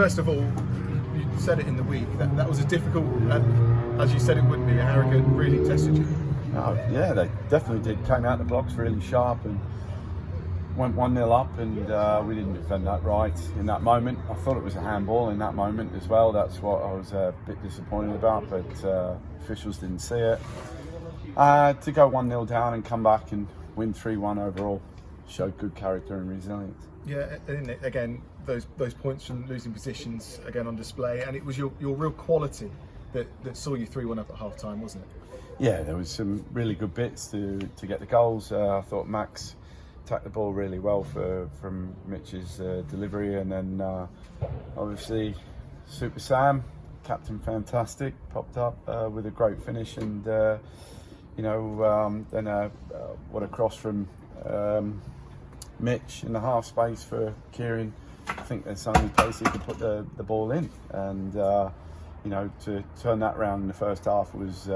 first of all, you said it in the week, that was a difficult, as you said it would be, Harrogate really tested you. Oh, yeah, they definitely did. Came out the blocks really sharp and went 1-0 up, and we didn't defend that right in that moment. I thought it was a handball in that moment as well. That's what I was a bit disappointed about, but officials didn't see it. To go 1-0 down and come back and win 3-1 overall showed good character and resilience. Yeah, and again, those points from losing positions again on display, and it was your real quality that saw you 3-1 up at half time, wasn't it? Yeah, there was some really good bits to get the goals. I thought Max attacked the ball really well from Mitch's delivery, and then obviously Super Sam, Captain Fantastic, popped up with a great finish, and then what a cross from Mitch in the half space for Kieran. I think that's the only place he could put the ball in, and to turn that round in the first half was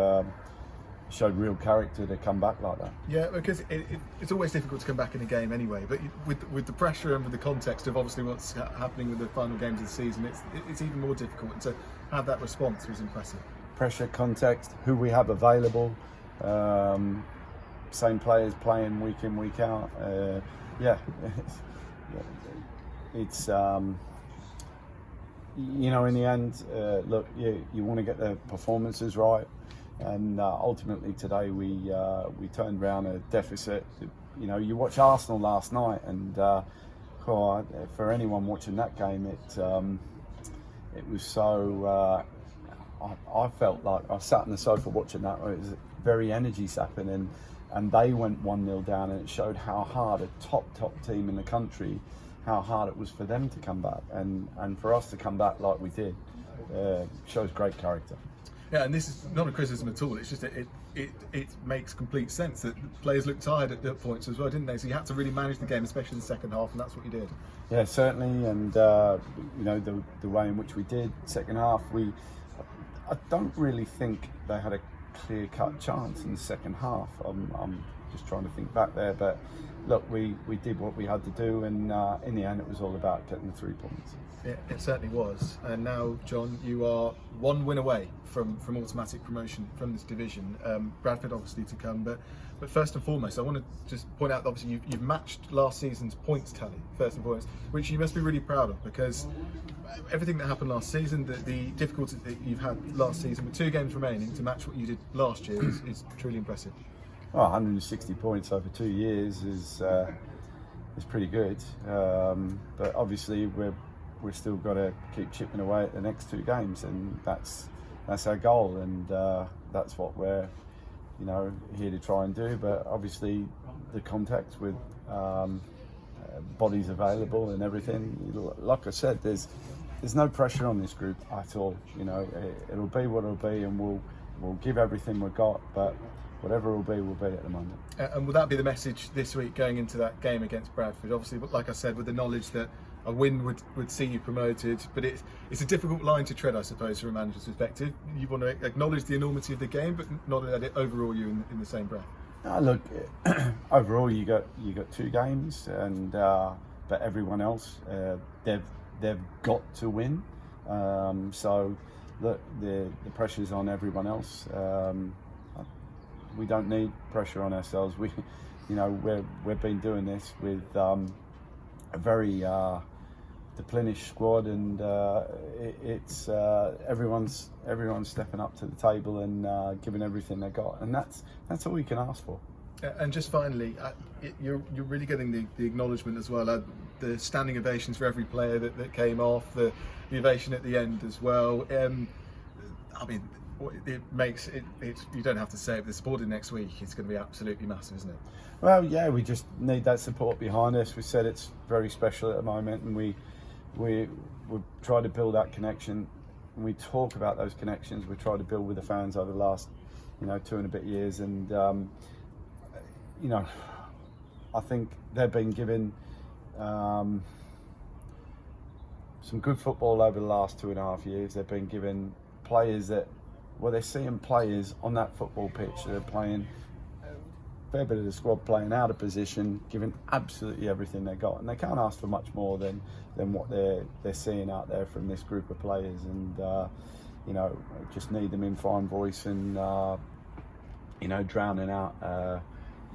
showed real character to come back like that. Yeah, because it's always difficult to come back in a game anyway, but with the pressure and with the context of obviously what's happening with the final games of the season, it's even more difficult, and to have that response was impressive. Pressure, context, who we have available, same players playing week in, week out. It's in the end, look, you want to get the performances right, and ultimately today we turned around a deficit. You watch Arsenal last night, and for anyone watching that game, it was so. I felt like I sat on the sofa watching that. It was very energy sapping, and they went 1-0 down, and it showed how hard a top team in the country, how hard it was for them to come back, and for us to come back like we did, shows great character. Yeah, and this is not a criticism at all. It's just that it makes complete sense that players looked tired at points as well, didn't they? So you had to really manage the game, especially in the second half, and that's what you did. Yeah, certainly, and the way in which we did second half, I don't really think they had a clear-cut chance in the second half. I'm just trying to think back there, but look, we did what we had to do, and in the end it was all about getting the 3 points. Yeah, it certainly was. And now, John, you are one win away from automatic promotion from this division. Bradford obviously to come, but first and foremost, I want to just point out that obviously you've matched last season's points tally, first and foremost, which you must be really proud of, because everything that happened last season, the difficulty that you've had last season with 2 games remaining to match what you did last year is truly impressive. Well, 160 points over 2 years is pretty good, but obviously we've still got to keep chipping away at the next 2 games, and that's our goal, and that's what we're here to try and do. But obviously the context with bodies available and everything, like I said, there's no pressure on this group at all. It'll be what it'll be, and we'll give everything we've got, but whatever it will be at the moment. And will that be the message this week going into that game against Bradford? Obviously, like I said, with the knowledge that a win would see you promoted, but it's a difficult line to tread, I suppose, from a manager's perspective. You want to acknowledge the enormity of the game, but not let it overrule you in the same breath. Look, overall you got 2 games, and but everyone else they've got to win. So look, the pressure's on everyone else. We don't need pressure on ourselves. We've been doing this with a very deplenished squad, and it's everyone's stepping up to the table and giving everything they got, and that's all we can ask for. And just finally, you're really getting the acknowledgement as well. The standing ovations for every player that came off, the ovation at the end as well. I mean, it makes it. You don't have to say it. The supporting next week is going to be absolutely massive, isn't it? Well, yeah, we just need that support behind us. We said it's very special at the moment, and we try to build that connection. And we talk about those connections. We try to build with the fans over the last 2 and a bit years, and I think they've been given some good football over the last 2.5 years. They've been given players that, they're seeing players on that football pitch that are playing fair bit of the squad playing out of position, giving absolutely everything they got, and they can't ask for much more than what they're seeing out there from this group of players. And you know, just need them in fine voice and you know, drowning out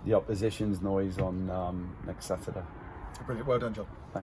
the opposition's noise on next Saturday. Brilliant. Well done, Jon.